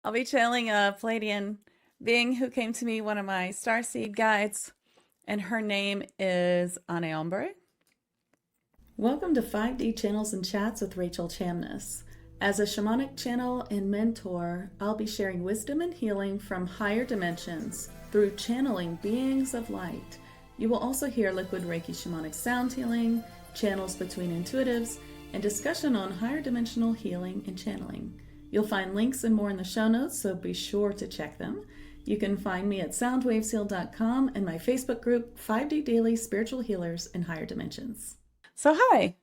I'll be channeling a Pleiadian being who came to me, one of my starseed guides, and her name is AnaOmbre. Welcome to 5D Channels and Chats with Rachel Chamness. As a shamanic channel and mentor, I'll be sharing wisdom and healing from higher dimensions through channeling beings of light. You will also hear liquid Reiki shamanic sound healing, channels between intuitives, and discussion on higher dimensional healing and channeling. You'll find links and more in the show notes, so be sure to check them. You can find me at soundwavesheal.com and my Facebook group, 5D Daily Spiritual Healers in Higher Dimensions. So hi,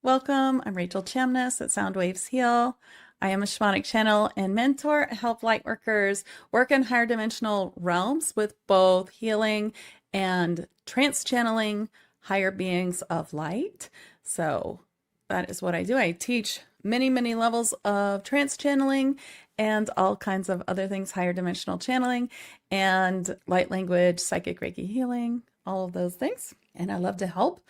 welcome. I'm Rachel Chamness at Soundwaves Heal. I am a shamanic channel and mentor. I help light workers work in higher dimensional realms with both healing and trance channeling higher beings of light. So that is what I do. I teach many levels of trance channeling and all kinds of other things, higher dimensional channeling and light language, psychic Reiki healing, all of those things. And I love to help.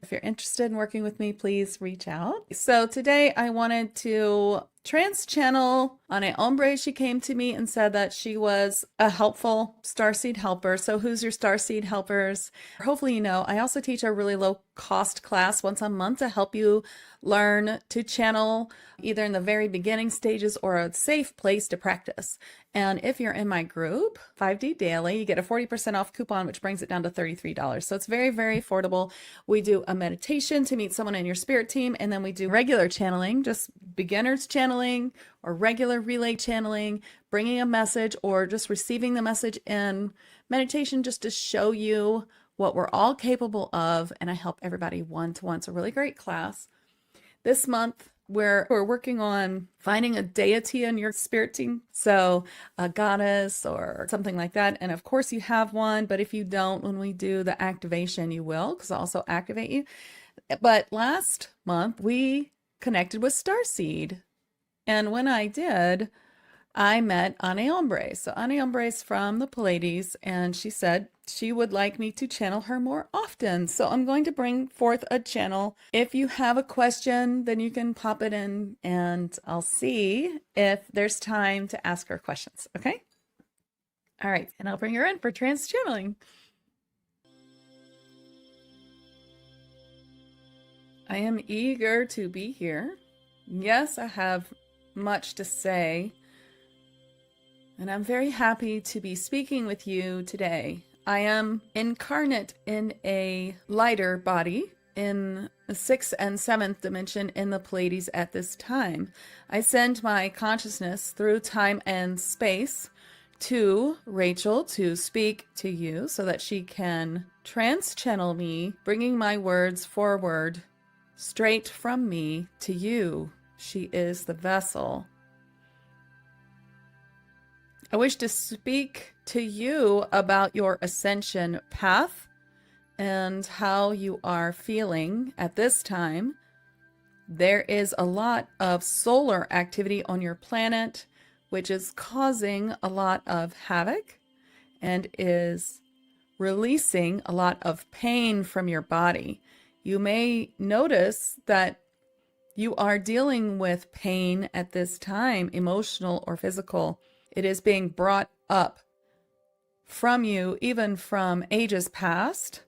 If you're interested in working with me, please reach out. So today I wanted to trance channel AnaOmbre. She came to me and said that she was a helpful starseed helper. So who's your starseed helpers? Hopefully you know, I also teach a really low cost class once a month to help you learn to channel either in the very beginning stages or a safe place to practice. And if you're in my group, 5D Daily, you get a 40% off coupon, which brings it down to $33. So it's very affordable. We do a meditation to meet someone in your spirit team, and then we do regular channeling, just beginners channeling or regular relay channeling, bringing a message or just receiving the message in meditation just to show you what we're all capable of. And I help everybody one-to-one. It's a really great class. This month, we're working on finding a deity in your spirit team. So a goddess or something like that. And of course you have one, but if you don't, when we do the activation, you will, because I'll also activate you. But last month we connected with starseed. And when I did, I met AnaOmbre. So AnaOmbre is from the Pleiades, and she said she would like me to channel her more often. So I'm going to bring forth a channel. If you have a question, then you can pop it in and I'll see if there's time to ask her questions. Okay? All right. And I'll bring her in for trance channeling. I am eager to be here. Yes, I have much to say. And I'm very happy to be speaking with you today. I am incarnate in a lighter body in the 6th and 7th dimension in the Pleiades at this time. I send my consciousness through time and space to Rachel to speak to you so that she can trance channel me, bringing my words forward straight from me to you. She is the vessel. I wish to speak to you about your ascension path and how you are feeling at this time. There is a lot of solar activity on your planet, which is causing a lot of havoc and is releasing a lot of pain from your body. You may notice that you are dealing with pain at this time, emotional or physical. It is being brought up from you, even from ages past.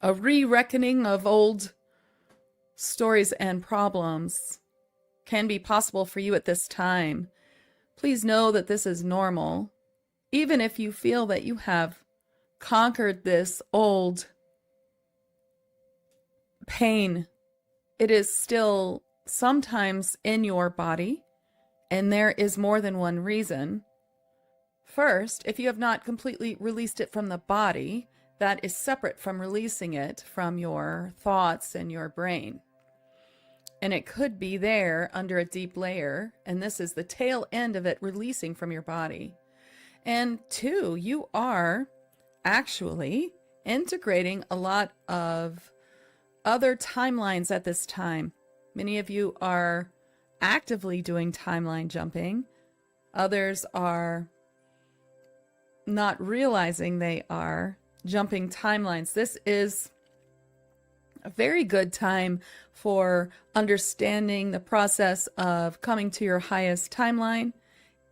A re-reckoning of old stories and problems can be possible for you at this time. Please know that this is normal. Even if you feel that you have conquered this old pain, it is still sometimes in your body. And there is more than one reason. First, if you have not completely released it from the body, that is separate from releasing it from your thoughts and your brain. And it could be there under a deep layer, and this is the tail end of it releasing from your body. And 2, you are actually integrating a lot of other timelines at this time. Many of you are actively doing timeline jumping. Others are not realizing they are jumping timelines. This is a very good time for understanding the process of coming to your highest timeline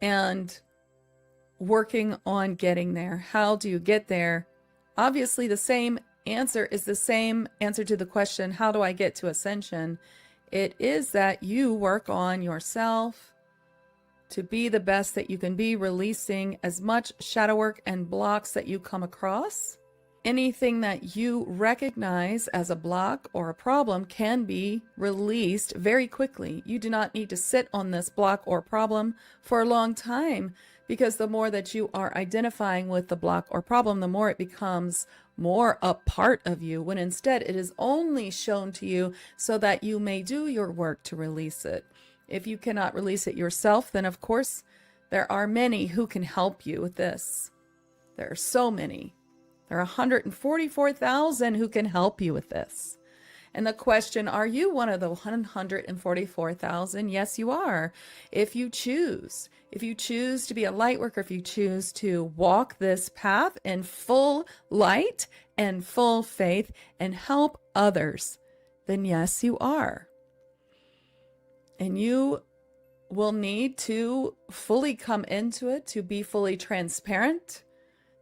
and working on getting there. How do you get there? Obviously, the same answer is the same answer to the question, how do I get to ascension? It is that you work on yourself to be the best that you can be, releasing as much shadow work and blocks that you come across. Anything that you recognize as a block or a problem can be released very quickly. You do not need to sit on this block or problem for a long time, because the more that you are identifying with the block or problem, the more it becomes more a part of you, when instead it is only shown to you so that you may do your work to release it. If you cannot release it yourself, then of course there are many who can help you with this. There are so many. There are 144,000 who can help you with this. And the question, are you one of the 144,000? Yes, you are. If you choose to be a light worker, if you choose to walk this path in full light and full faith and help others, then yes, you are. And you will need to fully come into it, to be fully transparent.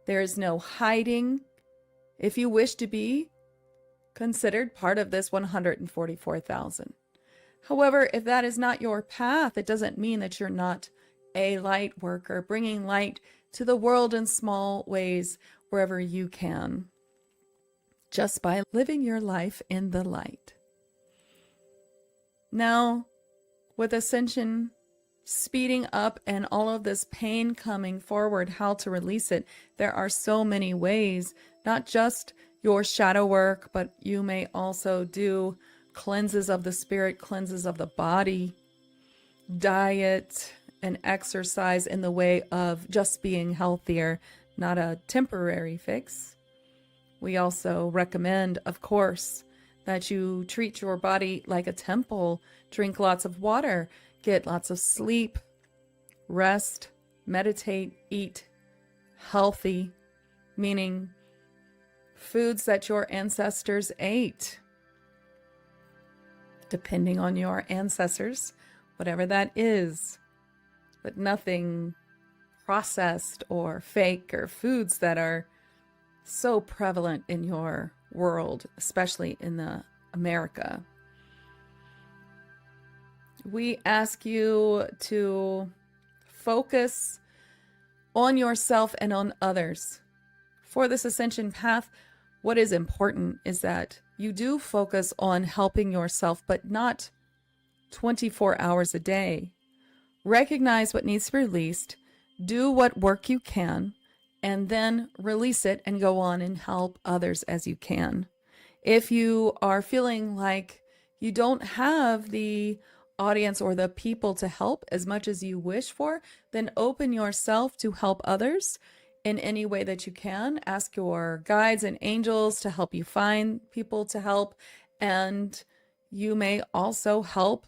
There is no hiding. If you wish to be considered part of this 144,000. However, if that is not your path, it doesn't mean that you're not a light worker, bringing light to the world in small ways wherever you can, just by living your life in the light. Now, with Ascension speeding up and all of this pain coming forward, how to release it, there are so many ways, not just your shadow work, but you may also do cleanses of the spirit, cleanses of the body, diet, and exercise in the way of just being healthier, not a temporary fix. We also recommend, of course, that you treat your body like a temple, drink lots of water, get lots of sleep, rest, meditate, eat healthy, meaning foods that your ancestors ate, depending on your ancestors, whatever that is, but nothing processed or fake, or foods that are so prevalent in your world, especially in the America. We ask you to focus on yourself and on others. For this ascension path, what is important is that you do focus on helping yourself, but not 24 hours a day. Recognize what needs to be released, do what work you can, and then release it and go on and help others as you can. If you are feeling like you don't have the audience or the people to help as much as you wish for, then open yourself to help others in any way that you can. Ask your guides and angels to help you find people to help, and you may also help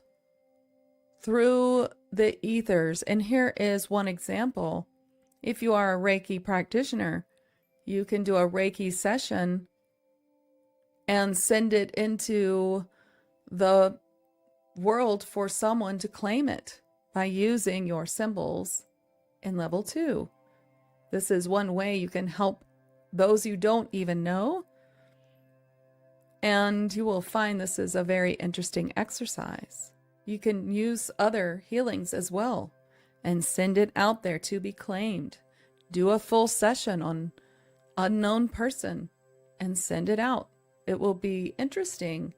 through the ethers. And here is one example. If you are a Reiki practitioner, you can do a Reiki session and send it into the world for someone to claim it by using your symbols in level 2. This is one way you can help those you don't even know. And you will find this is a very interesting exercise. You can use other healings as well and send it out there to be claimed. Do a full session on unknown person and send it out. It will be interesting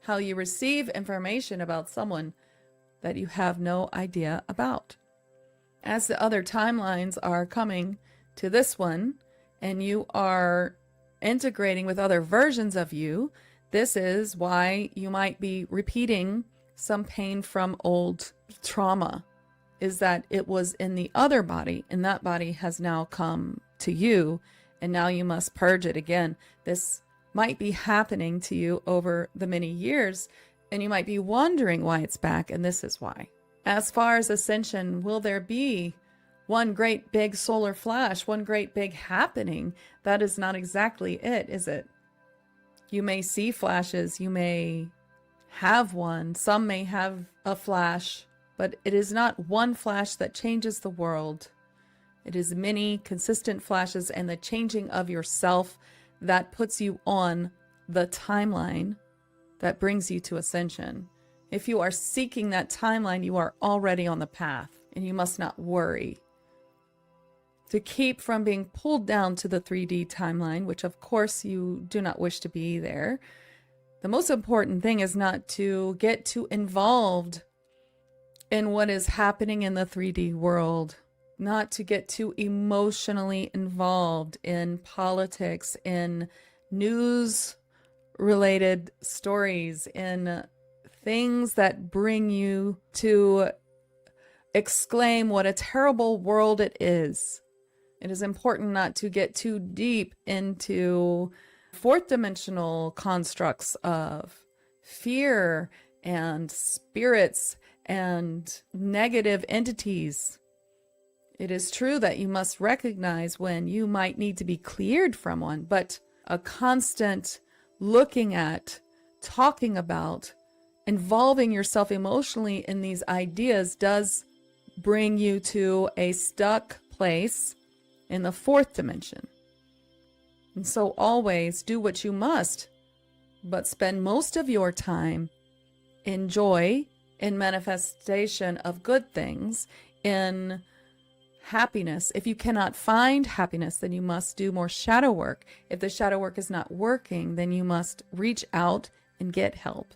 how you receive information about someone that you have no idea about. As the other timelines are coming to this one, and you are integrating with other versions of you, this is why you might be repeating some pain from old trauma, is that it was in the other body, and that body has now come to you, and now you must purge it again. This might be happening to you over the many years, and you might be wondering why it's back, and this is why. As far as ascension, will there be one great big solar flash, one great big happening? That is not exactly it, is it? You may see flashes, you may have one, some may have a flash but it is not one flash that changes the world. It is many consistent flashes and the changing of yourself that puts you on the timeline that brings you to ascension. If you are seeking that timeline, you are already on the path, and you must not worry. To keep from being pulled down to the 3D timeline, which of course you do not wish to be there, the most important thing is not to get too involved in what is happening in the 3D world, not to get too emotionally involved in politics, in news-related stories, in things that bring you to exclaim what a terrible world it is. It is important not to get too deep into fourth dimensional constructs of fear and spirits and negative entities. It is true that you must recognize when you might need to be cleared from one, but a constant looking at, talking about, involving yourself emotionally in these ideas does bring you to a stuck place in the fourth dimension. And so always do what you must, but spend most of your time in joy, in manifestation of good things, in happiness. If you cannot find happiness, then you must do more shadow work. If the shadow work is not working, then you must reach out and get help.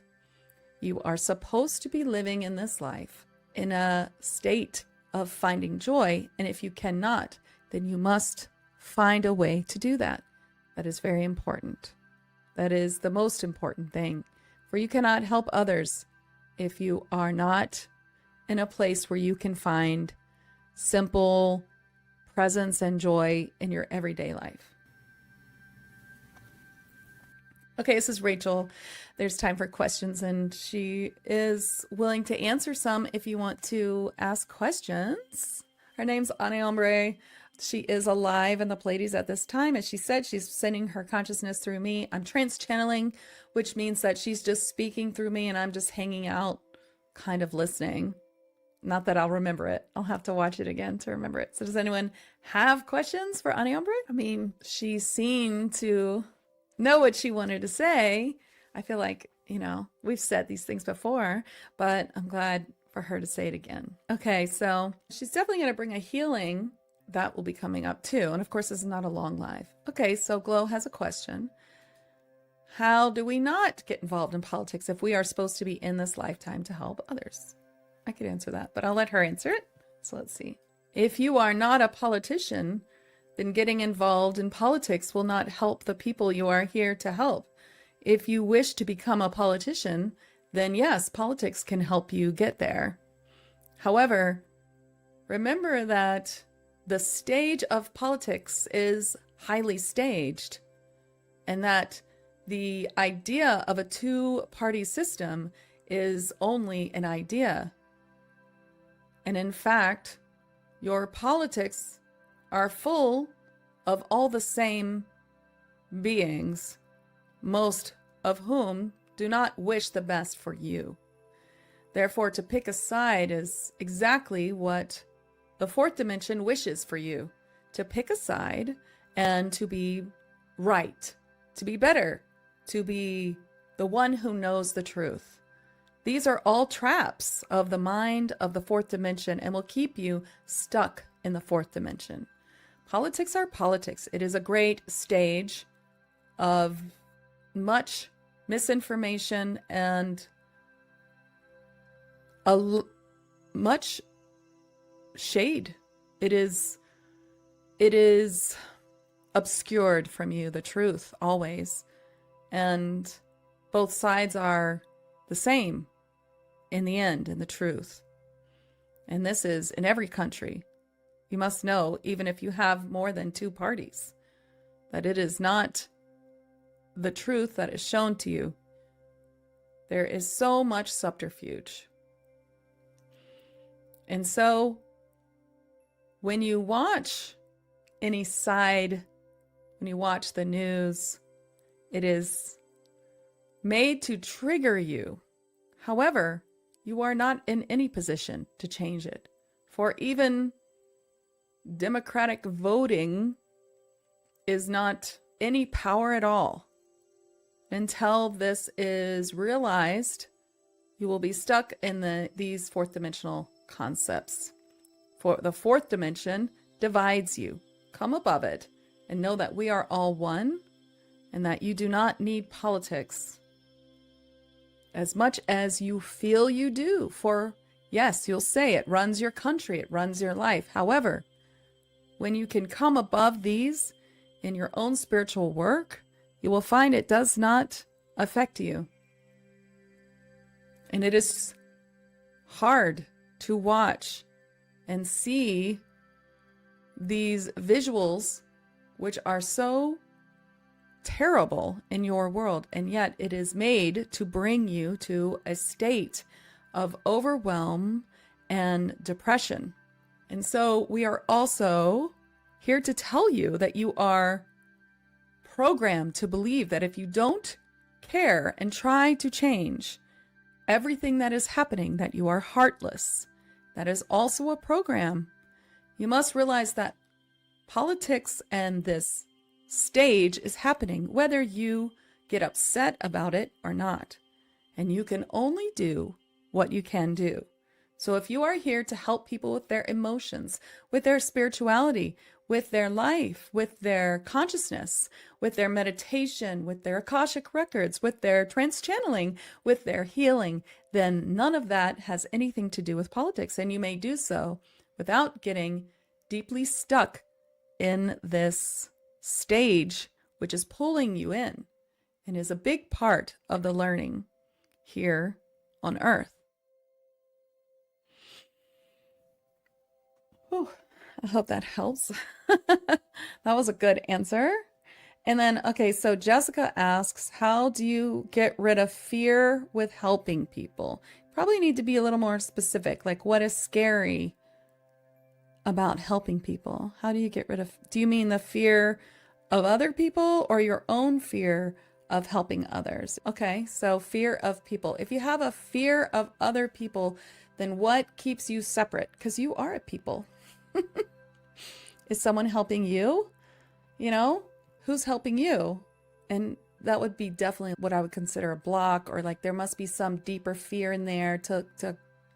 You are supposed to be living in this life in a state of finding joy, and if you cannot, then you must find a way to do that. That is very important. That is the most important thing, for you cannot help others if you are not in a place where you can find simple presence and joy in your everyday life. Okay, this is Rachel. There's time for questions, and she is willing to answer some if you want to ask questions. Her name's AnaOmbre. She is alive in the Pleiades at this time. As she said, she's sending her consciousness through me. I'm trance channeling, which means that she's just speaking through me and I'm just hanging out, kind of listening. Not that I'll remember it. I'll have to watch it again to remember it. So does anyone have questions for AnaOmbre? I mean, she seemed to know what she wanted to say. I feel like, we've said these things before, but I'm glad for her to say it again. Okay, so she's definitely going to bring a healing. That will be coming up too. And of course, this is not a long live. Okay, so Glow has a question. How do we not get involved in politics if we are supposed to be in this lifetime to help others? I could answer that, but I'll let her answer it. So let's see. If you are not a politician, then getting involved in politics will not help the people you are here to help. If you wish to become a politician, then yes, politics can help you get there. However, remember that the stage of politics is highly staged, and that the idea of a two-party system is only an idea. And in fact, your politics are full of all the same beings, most of whom do not wish the best for you. Therefore, to pick a side is exactly what the fourth dimension wishes for you. To pick a side and to be right, to be better, to be the one who knows the truth. These are all traps of the mind of the fourth dimension and will keep you stuck in the fourth dimension. Politics are politics. It is a great stage of much misinformation and much shade. It is obscured from you, the truth, always. And both sides are the same in the end, in the truth. And this is in every country. You must know, even if you have more than two parties, that it is not the truth that is shown to you. There is so much subterfuge. And so, when you watch any side, when you watch the news, it is made to trigger you. However, You are not in any position to change it. For even democratic voting is not any power at all. Until this is realized, you will be stuck in these fourth dimensional concepts. For the fourth dimension divides you. Come above it and know that we are all one and that you do not need politics as much as you feel you do. For yes, you'll say it runs your country, it runs your life. However, when you can come above these in your own spiritual work, you will find it does not affect you. And it is hard to watch and see these visuals, which are so terrible in your world, and yet it is made to bring you to a state of overwhelm and depression. And so we are also here to tell you that you are programmed to believe that if you don't care and try to change everything that is happening, that you are heartless. That is also a program. You must realize that politics and this stage is happening, whether you get upset about it or not. And you can only do what you can do. So if you are here to help people with their emotions, with their spirituality, with their life, with their consciousness, with their meditation, with their Akashic records, with their trance channeling, with their healing, then none of that has anything to do with politics. And you may do so without getting deeply stuck in this stage, which is pulling you in and is a big part of the learning here on Earth. Whew, I hope that helps. That was a good answer. And then, okay, so Jessica asks, how do you get rid of fear with helping people? Probably need to be a little more specific, like what is scary about helping people? How do you get rid of, do you mean the fear of other people or your own fear of helping others? Okay, so fear of people. If you have a fear of other people, then what keeps you separate? Because you are a people. Is someone helping you? You know, who's helping you? And that would be definitely what I would consider a block, or like there must be some deeper fear in there to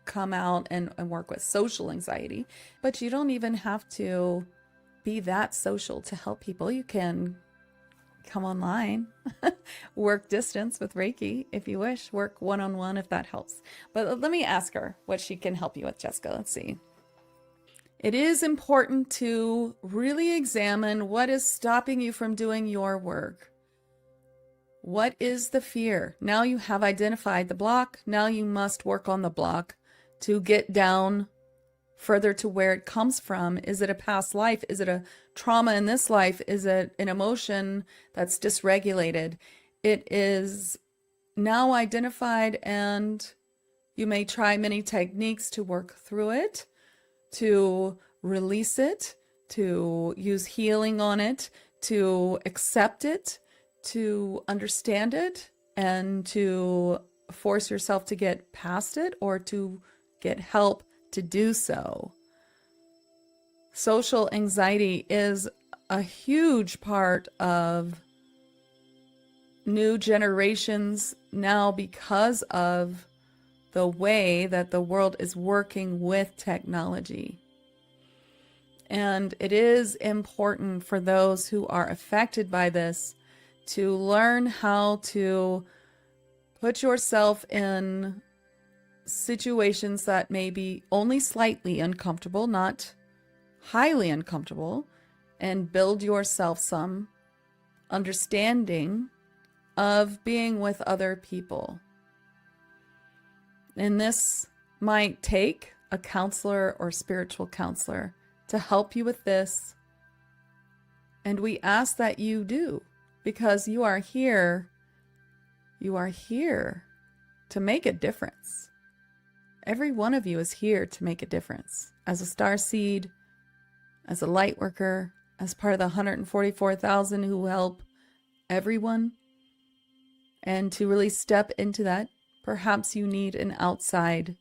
come out and work with social anxiety. But you don't even have to be that social to help people. You can come online, work distance with Reiki if you wish, work one-on-one if that helps. But let me ask her what she can help you with, Jessica. Let's see. It is important to really examine what is stopping you from doing your work. What is the fear? Now you have identified the block. Now you must work on the block to get down further to where it comes from. Is it a past life? Is it a trauma in this life? Is it an emotion that's dysregulated? It is now identified, and you may try many techniques to work through it, to release it, to use healing on it, to accept it, to understand it, and to force yourself to get past it or to get help to do so. Social anxiety is a huge part of new generations now because of the way that the world is working with technology. And it is important for those who are affected by this to learn how to put yourself in situations that may be only slightly uncomfortable, not highly uncomfortable, and build yourself some understanding of being with other people. And this might take a counselor or spiritual counselor to help you with this. And we ask that you do, because you are here to make a difference. Every one of you is here to make a difference. As a starseed, as a light worker, as part of the 144,000 who help everyone, and to really step into that Perhaps you need an outside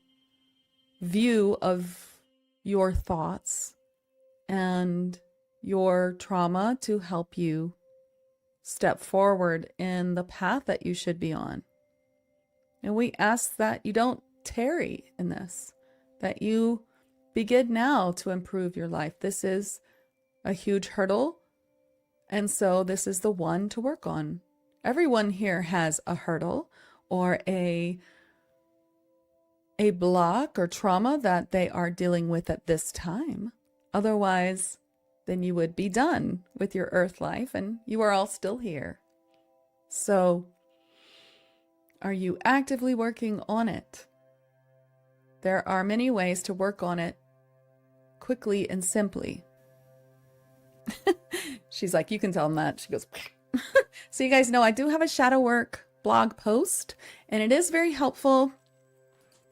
view of your thoughts and your trauma to help you step forward in the path that you should be on. And we ask that you don't tarry in this, that you begin now to improve your life. This is a huge hurdle, and so this is the one to work on. Everyone here has a hurdle or a block or trauma that they are dealing with at this time. Otherwise, then you would be done with your earth life and you are all still here. So, are you actively working on it? There are many ways to work on it quickly and simply. She's like, you can tell them that. She goes, so you guys know I do have a shadow work blog post, and it is very helpful.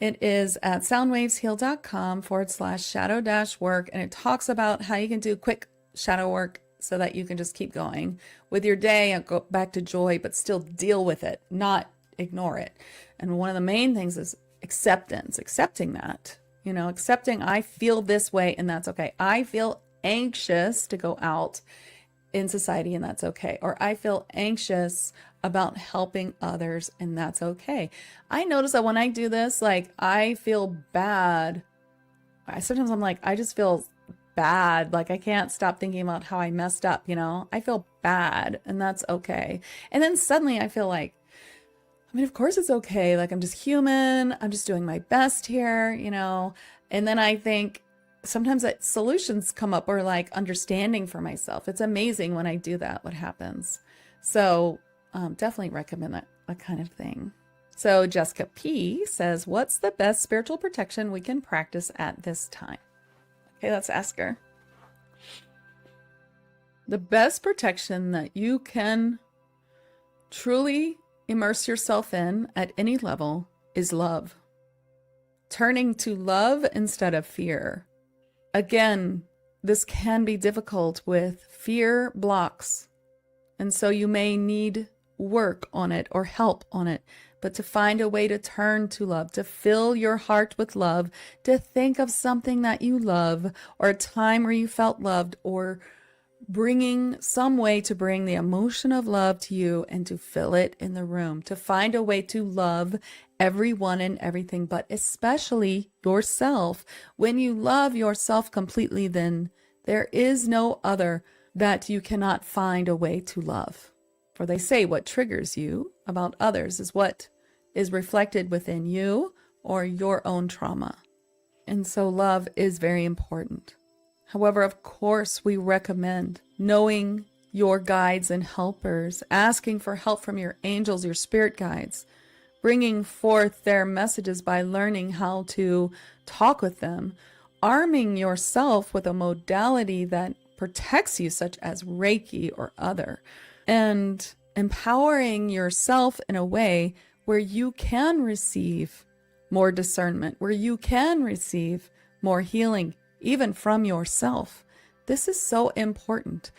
It is at soundwavesheal.com/shadow-work, and it talks about how you can do quick shadow work so that you can just keep going with your day and go back to joy, but still deal with it, not ignore it. And one of the main things is acceptance, accepting that, accepting I feel this way and that's okay. I feel anxious to go out in society and that's okay. Or I feel anxious about helping others and that's okay. I notice that when I do this, like I feel bad. Sometimes I'm like, I just feel bad. Like I can't stop thinking about how I messed up, I feel bad and that's okay. And then suddenly I feel like, of course it's okay. Like I'm just human. I'm just doing my best here, and then I think sometimes that solutions come up or like understanding for myself. It's amazing when I do that, what happens. So definitely recommend that kind of thing. So Jessica P says, what's the best spiritual protection we can practice at this time? Okay, let's ask her. The best protection that you can truly immerse yourself in at any level is love. Turning to love instead of fear. Again, this can be difficult with fear blocks. And so you may need work on it or help on it, but to find a way to turn to love, to fill your heart with love, to think of something that you love or a time where you felt loved, or bringing some way to bring the emotion of love to you and to fill it in the room, to find a way to love everyone and everything, but especially yourself. When you love yourself completely, then there is no other that you cannot find a way to love. For they say what triggers you about others is what is reflected within you or your own trauma. And so love is very important. However, of course, we recommend knowing your guides and helpers, asking for help from your angels, your spirit guides, bringing forth their messages by learning how to talk with them, arming yourself with a modality that protects you, such as Reiki or other, and empowering yourself in a way where you can receive more discernment, where you can receive more healing, even from yourself. This is so important.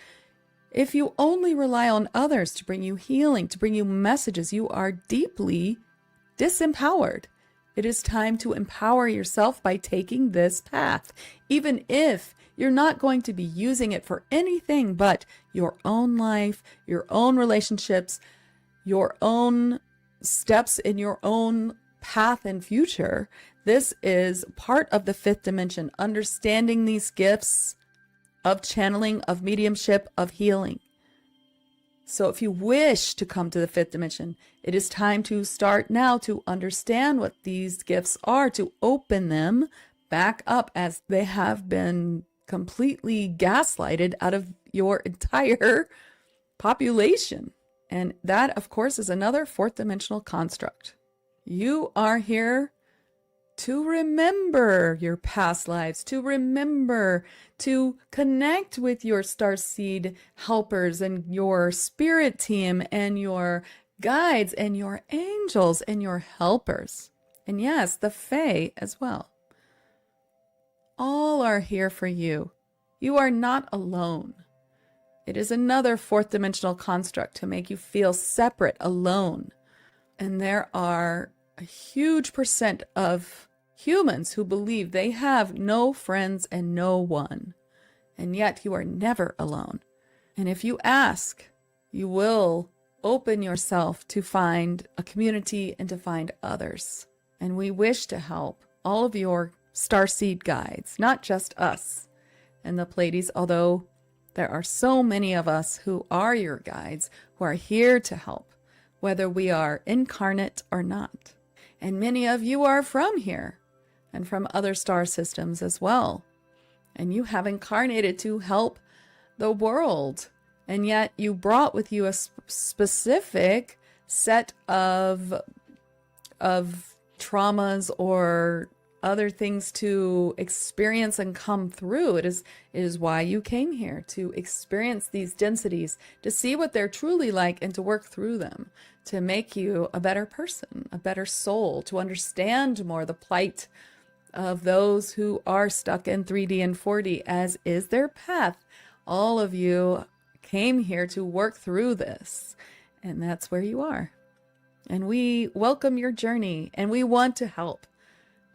If you only rely on others to bring you healing, to bring you messages, you are deeply disempowered. It is time to empower yourself by taking this path, even if you're not going to be using it for anything but your own life, your own relationships, your own steps in your own path and future. This is part of the fifth dimension, understanding these gifts of channeling, of mediumship, of healing. So if you wish to come to the fifth dimension, it is time to start now to understand what these gifts are, to open them back up, as they have been completely gaslighted out of your entire population. And that, of course, is another fourth dimensional construct. You are here to remember your past lives, to remember to connect with your starseed helpers and your spirit team and your guides and your angels and your helpers. And yes, the Fae as well. All are here for you. You are not alone. It is another fourth dimensional construct to make you feel separate, alone. And there are a huge percent of humans who believe they have no friends and no one. And yet you are never alone. And if you ask, you will open yourself to find a community and to find others. And we wish to help all of your starseed guides, not just us and the Pleiades, although there are so many of us who are your guides, who are here to help, whether we are incarnate or not. And many of you are from here and from other star systems as well. And you have incarnated to help the world. And yet you brought with you a specific set of traumas or other things to experience and come through. It is why you came here, to experience these densities, to see what they're truly like and to work through them, to make you a better person, a better soul, to understand more the plight of those who are stuck in 3D and 4D, as is their path. All of you came here to work through this, and that's where you are. And we welcome your journey, and we want to help.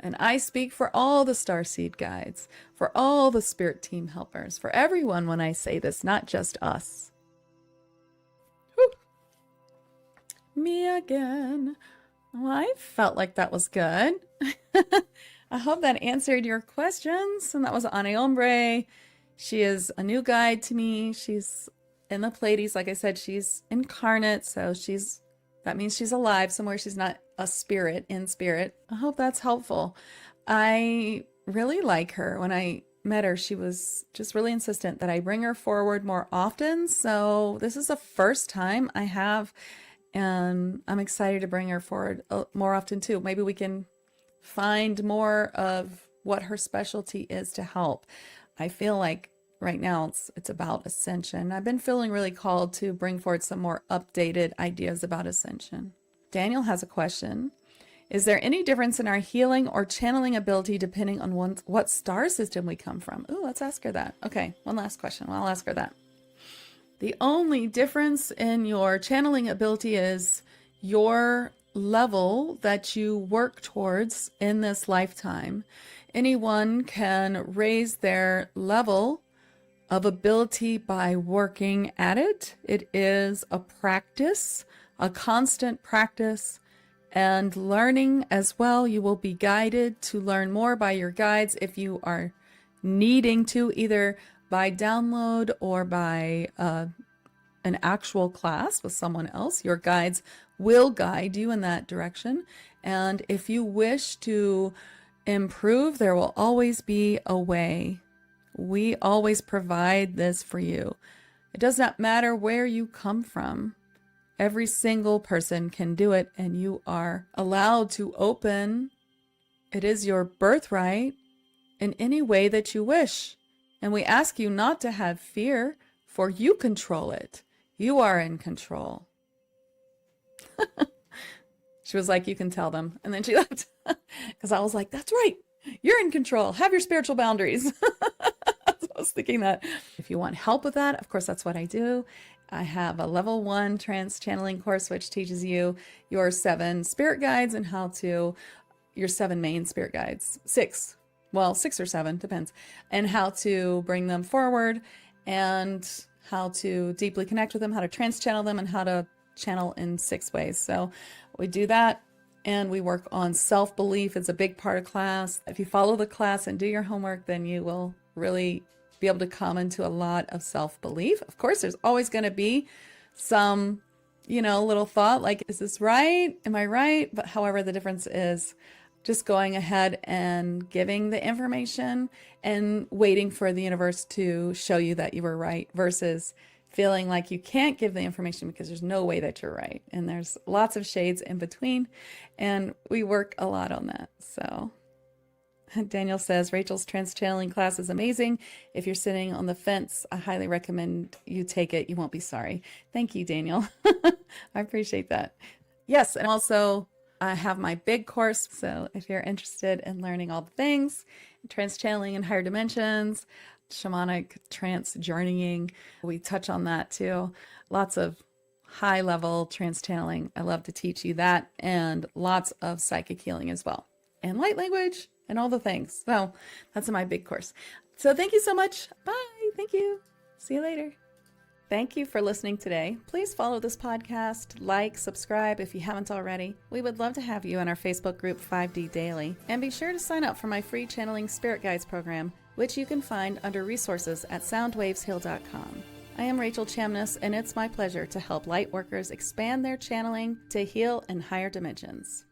And I speak for all the starseed guides, for all the spirit team helpers, for everyone when I say this, not just us. Whew. Me again. Well, I felt like that was good. I hope that answered your questions. And that was AnaOmbre. She is a new guide to me. She's in the Pleiades. Like I said, she's incarnate. So that means she's alive somewhere. She's not a spirit in spirit. I hope that's helpful. I really like her. When I met her, she was just really insistent that I bring her forward more often. So this is the first time I have, and I'm excited to bring her forward more often too. Maybe we can find more of what her specialty is to help. I feel like right now it's about Ascension. I've been feeling really called to bring forward some more updated ideas about Ascension. Daniel has a question. Is there any difference in our healing or channeling ability depending on what star system we come from? Ooh, let's ask her that. Okay, one last question. Well, I'll ask her that. The only difference in your channeling ability is your level that you work towards in this lifetime. Anyone can raise their level of ability by working at it. It is a practice, a constant practice, and learning as well. You will be guided to learn more by your guides if you are needing to, either by download or by an actual class with someone else. Your guides will guide you in that direction. And if you wish to improve, there will always be a way. We always provide this for you. It does not matter where you come from. Every single person can do it, and you are allowed to open. It is your birthright in any way that you wish. And we ask you not to have fear, for you control it. You are in control. She was like, you can tell them. And then she left because I was like, that's right. You're in control. Have your spiritual boundaries. I was thinking that. If you want help with that, of course, that's what I do. I have a level 1 trance channeling course, which teaches you your 7 spirit guides and your 7 main spirit guides, 6 or 7, depends, and how to bring them forward and how to deeply connect with them, how to trance channel them, and how to channel in 6 ways. So we do that, and we work on self-belief. It's a big part of class. If you follow the class and do your homework, then you will really be able to come into a lot of self-belief. Of course, there's always going to be some, little thought like, is this right? Am I right? But however, the difference is just going ahead and giving the information and waiting for the universe to show you that you were right, versus feeling like you can't give the information because there's no way that you're right. And there's lots of shades in between, and we work a lot on that. So Daniel says, Rachel's trance channeling class is amazing. If you're sitting on the fence, I highly recommend you take it. You won't be sorry. Thank you, Daniel. I appreciate that. Yes, and also I have my big course. So if you're interested in learning all the things, trance channeling in higher dimensions, shamanic trance journeying, we touch on that too. Lots of high level trance channeling. I love to teach you that, and lots of psychic healing as well, and light language and all the things. So that's my big course. So thank you so much. Bye. Thank you. See you later. Thank you for listening today. Please follow this podcast, like, subscribe if you haven't already. We would love to have you in our Facebook group 5D Daily. And be sure to sign up for my free Channeling Spirit Guides program, which you can find under resources at soundwavesheal.com. I am Rachel Chamness, and it's my pleasure to help light workers expand their channeling to heal in higher dimensions.